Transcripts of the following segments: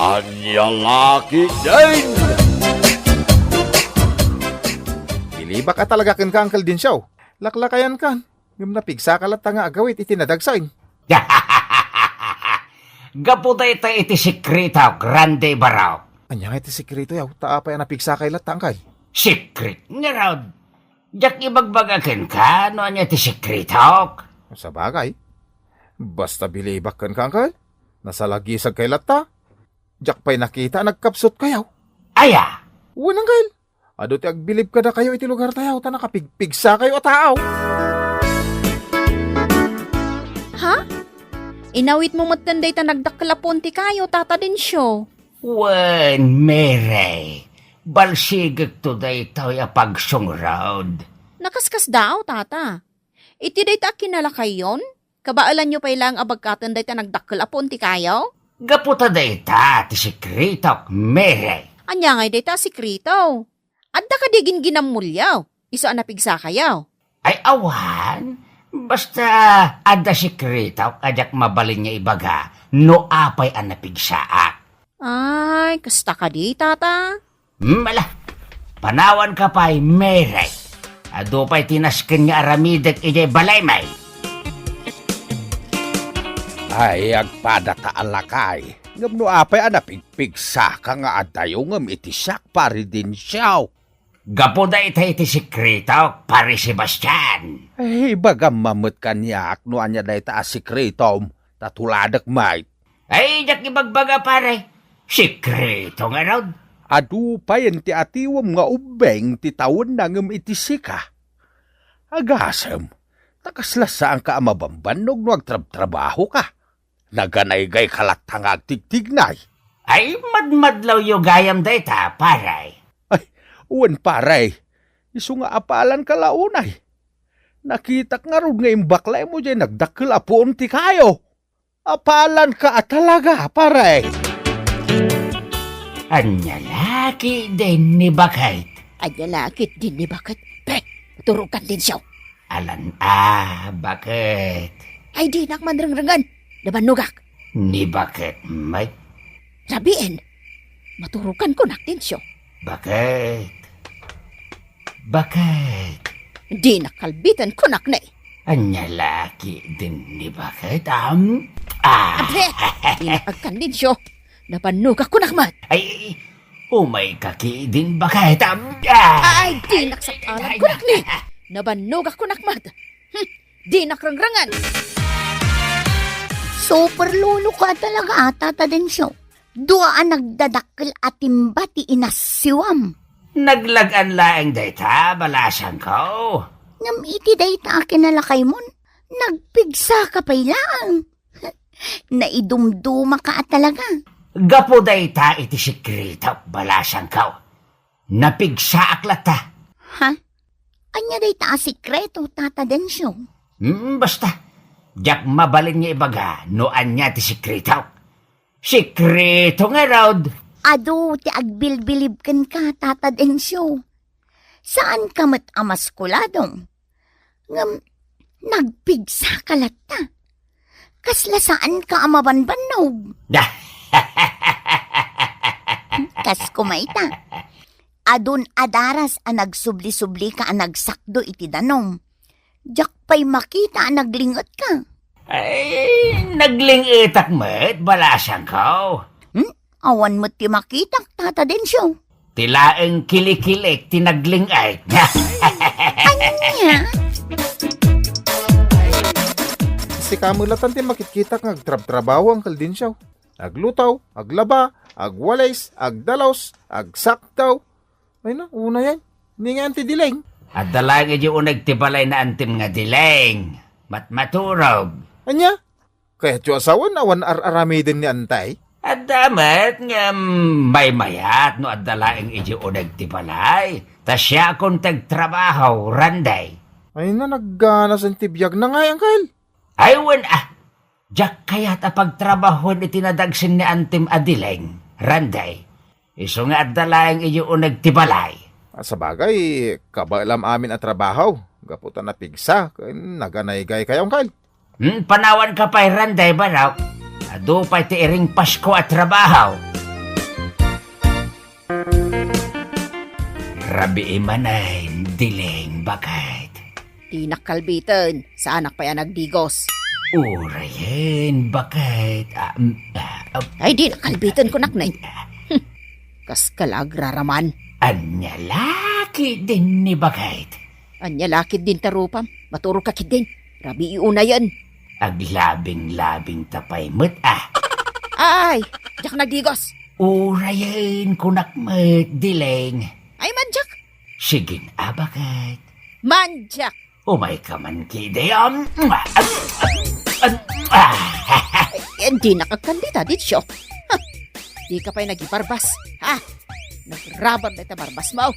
Anya laki din! Biliba ka talaga ken ka, Uncle Dinsyaw. Laklakayan kan. Ngam napigsa ka lat nga agawit iti nadagsain. Gapuday ta iti sikritaw, grande baraw. Anya nga iti sekreto yaw, taapay ang napigsa kay lat Uncle. Secret nga raw. Jak ibagbagakin ka, no anya iti sikritaw? Sa bagay. Basta bilibak kan ka, Uncle. Nasalagisag kay lat ta. Jak pa'y nakita nagkapsot kayaw. Aya, Uwan, Uncle. Ado ti agbilib ka na kayo iti lugar tayaw, ta nakapigpigsa kayo at taaw. Ha? Inawit mo matganday ta nagdakalapon ti kayo, Tata Densyo. wen mere. Balsigag today tayo ya pagsungrod. Nakaskas daw, Tata. Iti day ta kinalakay yon? Kabaalan nyo pa ilang abagkatan day ta nagdakalapon ti kayo? Gaputa day ta, ti sikritaw, mere. Anya ngay day ta sikrito. Adda ka digin ginamulyaw. Iso anapigsa kayaw. Ay awan, basta ada sikritaw, ajak mabalin niya ibaga, no apay ang napigsaak. Ay, kasta ka di, Tata. Mala, panawan ka pa'y mere. Ado pa'y tinaskin nga aramidag ijay balay may. Ay, agpada ka alakay. Ngam no apay anapigpigsa ka nga adayo ngam itisak pari din siyaw. Gapo da iti sikritaw, pare Sebastian. Ay, bagam mamut kanyak no anya da ita asikretom. Tatuladak may. Ay, jak ibagbaga pare. Sikrito nga raw. Adu pa yan ti atiwam nga ubeng ti tawon na ngam itisika. Agasem, takaslasaan ka amabambanog no agtrab-trabaho ka. Naganaygay kalatang agtigtignay. Ay, madmadlaw yung gayam da ita, pare. Uwan paray, iso nga apalan ka launay. Nakitak nga rin nga imbaklay mo dyan nagdakil apuon ti kayo. Apalan ka talaga paray. Anya laki din ni bakit. Anya lakit din ni bakit. Pe, turukan din siya. Alan bakit? Ay di nak manrangrangan. Nabanugak. Ni bakit, may? Sabihin, maturukan ko nak din siya. Bakit? Bakit? Di nakalbitan ko nak na eh. Anya laki din ni bakit, Abre, di nakagkan din siya. Nabanugak ko nakmat. Ay, umay kaki din bakit, Ay, di naksakalan ko nak ni. Nabanugak ko nakmat. Di nakrangrangan. Super lolo ka talaga, Tata Densyo. Dua ang nagdadakkel at timbati inasiwam. Naglagan laeng dayta, balasan ko. Ngam iti dayta kinalakay mon, nagpigsa ka pa lang. Naidumduma ka talaga. Gapo dayta iti sikrito, balasan ko. Napigsa aklata. Ha? Anya dayta sikreto, Tata Densyo. Basta, jak mabalin niya ibaga, noan niya ti sikrito. Sikrito nga raw. Ado, ti agbilbilibken ka, Tata Densyo. Saan ka mat amaskuladong? Ngam, nagpigsa ka lata. Kasla saan ka amabanbanog? Kas kumaita. Adun adaras ang nagsubli-subli ka ang nagsakdo iti danong. Jak pa'y makita ang naglingot ka. Ay, naglingitak mo't, balasan ko. Awan mo ti makita, Tata Densyo. Tilaeng kilikilik, tinaglingay. Anya? Si kamulatan ti makikita ng agtrab-trabaho ang Dinsyaw. Aglutaw, aglaba, agwalays, agdalaws, agsaktaw. Ay na, una yan. Hindi nga anti-dileng. At dalangin yung nagtibalay na antim nga dileng. Matmaturog. Anya? Kaya tiyo asawan awan ar-arami din ni antay. At damat nga may mayat no at dalaing iyo nagtibalay. Ta siya kung tagtrabaho, randay. Ay na, nagganas ang tibiyag na nga yan, Kyle. Aywan jak kaya't apagtrabaho ni tinadagsin ni antim adileng, randay. Iso nga at dalaing iyo nagtibalay. Sa bagay, kabaalam amin at trabaho. Gaputan na pigsa, naganaygay kayong, Kyle. Panawan ka pa'y randay ba raw? Ado pa'y tiiring Pasko at trabaho. Rabi manay, Dileng, bakit? Di nakalbitan, sa anak pa yan nagdigos. Urayin, bakit? Ay, di nakalbitan ko naknay. Kas kalagraraman. Anya laki din ni bakit? Anya lakid din tarupam, maturo ka kid din. Rabi iuna yan. Aglabing-labing tapay mo't Ay, jak nagdigos. Urayin, kunakmet, Dileng. Ay, manjak. Sige bakit? Manjak. Umay ka man kidayam. Eh, di nakakandita, di siyo. Di ka pa'y nagibarbas. Ha? Nagrabar na ita barbas mo.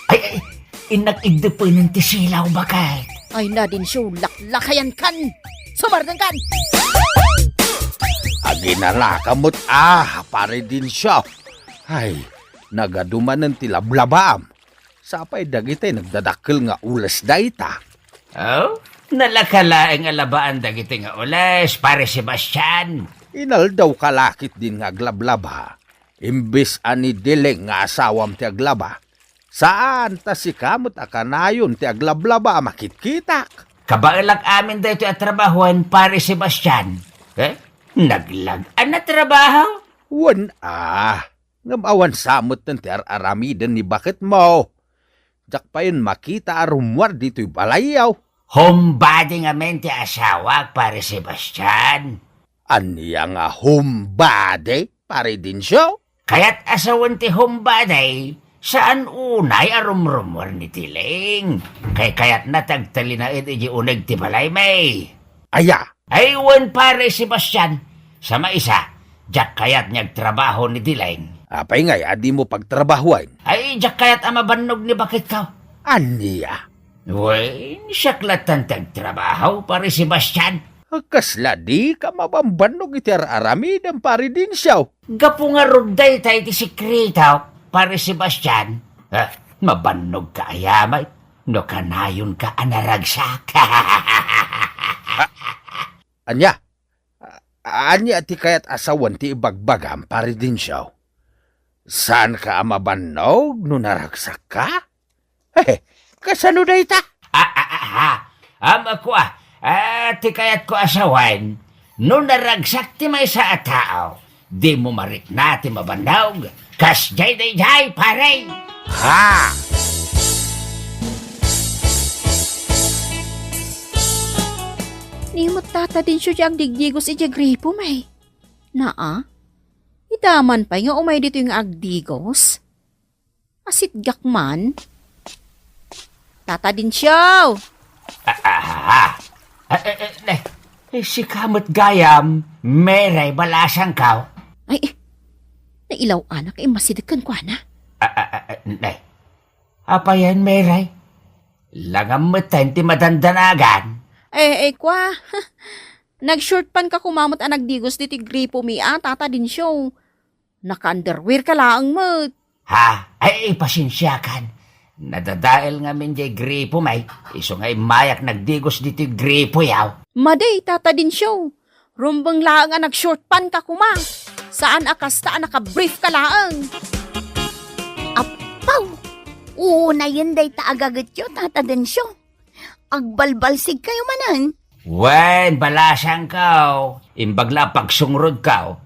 Ay, inag-igdo po ng tisilaw bakit? Ay na din siyo, laklakayan kan. Sumardan kan. Aginalakamot pare din siya. Ay, nagaduman ng tilablabam. Sapay dagitay nagdadakkel nga ulas dayta. Oh? Nalakalaeng alabaan dagiti nga ules, pare Sebastian. Inal daw kalakit din nga aglablaba. Imbis ani Dileng nga asawam ti aglaba. Saan ta si kamot akanayon ti aglablaba makitkitak? Kabailag amin dito at trabahuan, pare Sebastian. Naglagan na trabaho? Wan ngamawan samot ng ti aramiden ni bakit mo. Jak pa yun makita arumwar dito'y balayaw. Homebody nga men ti asawa, pare Sebastian. Aniya nga homebody, pare din siya. Kaya't asawan ti homebody, saan unay arumrumor ni Tileng? Kaya't natagtali na iti unag ti balay may. Aya, Aywan, pare Sebastian, sa maisa, jak kayat niyag trabaho ni Tileng. apay ngay, adi mo pagtrabahuan. Ay, jak kayat amabannog ni bakit ka? Aniya, Wen, siyaklatan tagtrabaho, pare Sebastian. kasla di ka mabambanog iti aramidan, pare din siya. Gapo nga rugday tayo ti sikretaw, pare Sebastian. Mabannog ka ayamay, no kanayon ka anaragsak. Anya, anya ti kayat asawan ti ibagbagam, pare din siya. Saan ka amabanog no naragsak ka? Kasano na ita? Ako ti kayat ko asawan, no naragsak ti may sa tao, di mo marik na ti mabandaw, kas jay pare. Ha! Ni matata din siya ang digdigos iti gripo may. Naa? Idaman pa nga umay dito yung agdigos. Asit gakman. Tata din siya. Si kamot gayam, meray balasang kao. Ay, nailaw anak ay masidakan ko na. Apayan meray. Langam matan ti madandanagan. Kwa. Nag-short pan ka kumamot ang nagdigos diti gripo mi tata din siya. Naka-underwear ka laang mo. Pasensya kan. Nadadael nga min jay gripo may. Iso nga'y mayak nagdigos dito gripo yaw. Maday, tata din siya. Rumbang laang ang nag-short pan ka kuma. Saan akasta naka-brief ka laang. Apaw! Una yun day taagagat yun, tata din siya. Agbalbalsig kayo manan. Wen, balasang kao. Imbagla pagsungrod kao.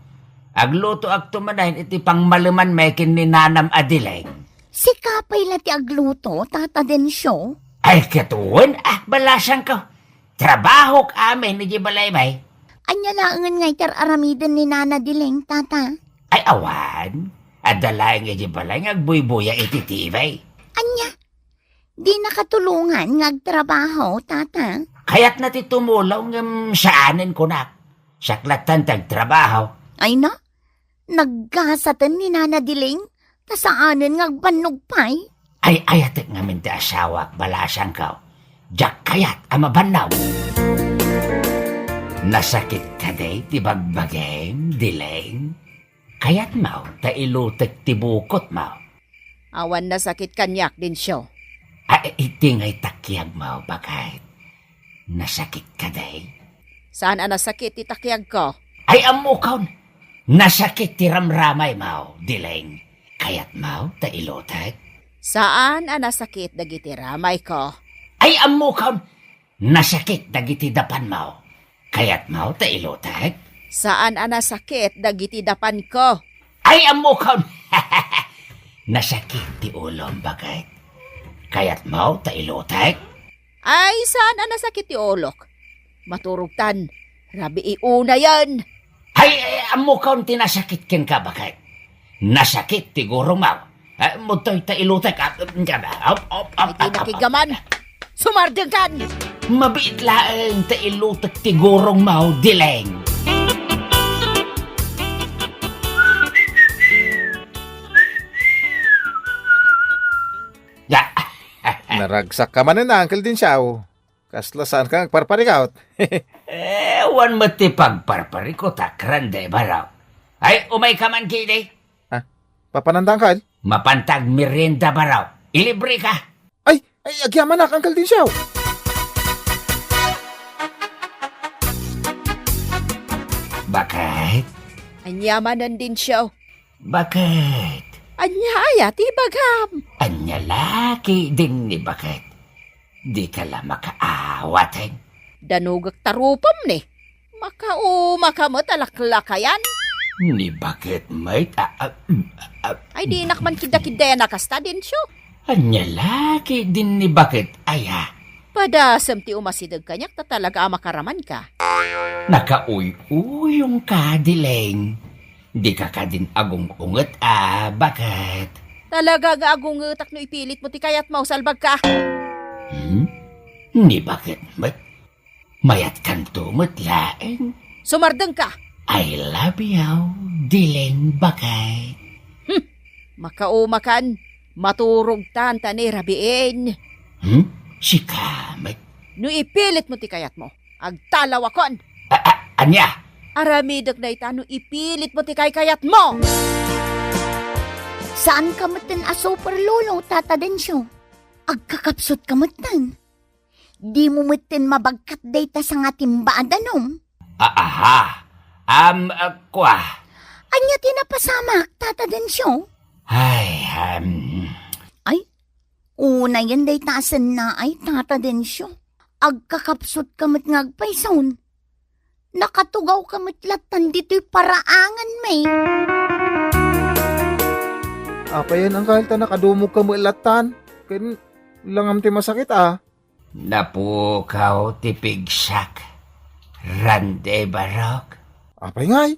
Agluto agtumanahin iti pang maluman mekin ni Nanam Adileng. Si kapay lati agluto, tata din siya. Ay katuon, balasang kao. Trabaho amin ni Jibalay may. Anya laangan ngay aramiden ni Nana Dileng, tata. Ay awan, adalay nga Jibalay ngagbuy-buya iti tibay. Anya, di nakatulungan ngagtrabaho, tata. Kaya't natitumulaw ng saanin ko na. Saklatan tagtrabaho. Ay na, naggasatan ni Nana Dileng, tasaanan ngagbanog pay. Ay ayatek nga minti asawa balasang kao. Jak kayat amabanaw. Nasakit ka day ti bagbagem, Dileng. Kayat mau, ta ilutek ti bukot mau. Awan na sakit kanyak din siya. Iti ngay takyag mau bakit. Nasakit ka day. Saan ang nasakit itakyag ko? Ay amukaw. Nasakit ti ramramay mau, Dileng. Kayat mau, ta ilutek. Saan ang nasakit dagiti ramay ko? Ay, amo kaon. Nasakit dagiti dapan mo. Kayat mo ta ilutag. Saan ang nasakit dagiti dapan ko? Ay, amo kaon. Nasakit ti ulong bagay. Kayat mo ta ilutag. Ay, saan ang nasakit ti olok? Maturugtan, rabi iuna yan. Ay, amo kaon tinasakit ken ka bagay. Nasakit ti gurong mo. Mutoy ta ilutag. Ay, tinakigaman. Sumardeng kan! Mabit laeng ta ilutag ti gurong mo, dileng. Ya. Naragsak ka man na, Uncle Dinsyaw. Kasla saan ka nagparparikaut? Wan mo ti pagparpariko takran de baraw. Ay, umay ka man kidi. Papanandang ka? Mapantag merienda baraw. Ilibre ka. Ay, agyaman na, Uncle Dinsyaw. Bakit? Anyamanan din siya. Bakit? Anyaya, tibagam. Anya laki din ni bakit? Di ka lang makaawatin. Danugak tarupam ni. Makamot alaklakayan. Ni bakit may Ay, di nakman kida-kida nakasta din siya. Anya laki din ni bakit? Aya, Padasam ti umasidag kanyak ta talaga makaraman ka. nakauy-uyong ka, dileng. Di ka din agong unget, bakit? Talaga gaagong utak no ipilit mo ti kayat mau salbag ka. Ni bakit mat? Mayat kanto mat laeng. Sumardeng ka. I love you, dileng bakit? Makaumakan. Maturog tan ni rabiin. Si Kamat. No ipilit mo ti kayat mo. Agtalaw akon. Anya? Aramidog na itano ipilit mo ti kayat mo. Saan ka matan a super lolo, Tata Densyo? Agkakapsot ka matan. Di mo matan mabagkat data sa nga timbaan danom. Aha. Kwa. Anya tinapasamak, Tata Densyo? Ay, Ay, una yan day taasan na ay, Tata Densyo. Agkakapsot ka mat ngagpaysaon. Nakatugaw ka matlatan dito'y paraangan may. Apa yan, Uncle? Ta nakadumog ka mo ilatan. Kaya langam ti masakit, napukaw tipigsak. Rande barok. Apay ngay.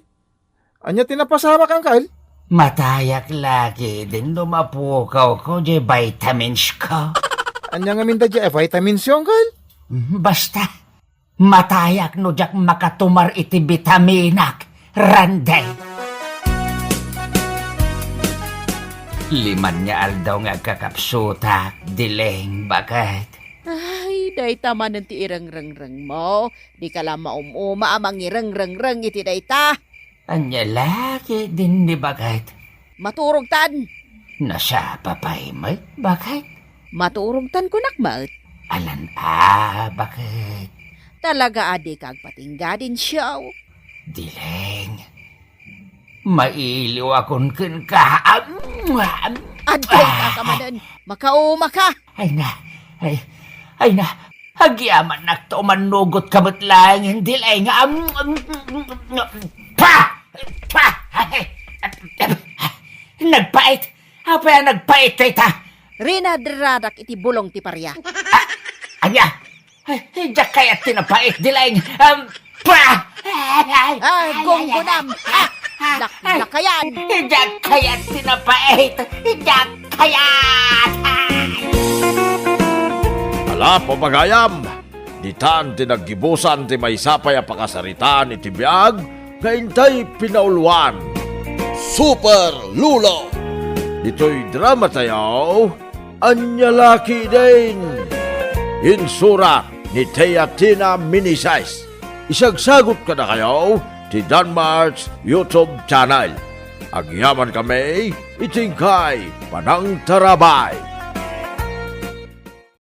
Anya tinapasamak, Uncle? Matayak lagi din lumapukaw ko di vitamins ko. Anya nga minda di vitamins yung, Uncle? Basta. Matayak no jak makatumar iti vitaminak. Rande. Liman niya aldaw nga kakapsutak. Dileng bakit? Ay, day taman ti irang-rang-rang mo. Di ka lang maumuma amang irang-rang-rang iti dayta. Anya lagi din ni bakit? Maturog tan. Nasa papay may bakit? Maturog tan kunak mat. Alan bakit? Talaga adi kag patingga din siya. Dileng. Mailiw akong kin ka. Aday ka kamanan. Makauma ka. Ay na. Hagyaman na to manugot kabut lang. Hindi lang. Nagpait. Apa yan nagpait, tita? Rinadiradak iti bulong ti parya. Anya. Diyak kaya tinapait. Dilang. Gonggonam. Lakayan. Diyak kaya tinapait. Diyak kaya. Ala pamagayam, ditan tinaggibusan ti may sapay a pakasaritaan iti biag, kaintay pinauluan. Super Lulo! Dito'y drama tayo, anyalaki din. Insurat ni Teatina Minisize. Isagsagot ka na kayo ti Danmar's YouTube channel. Agyaman kami, itingkay panang tarabay.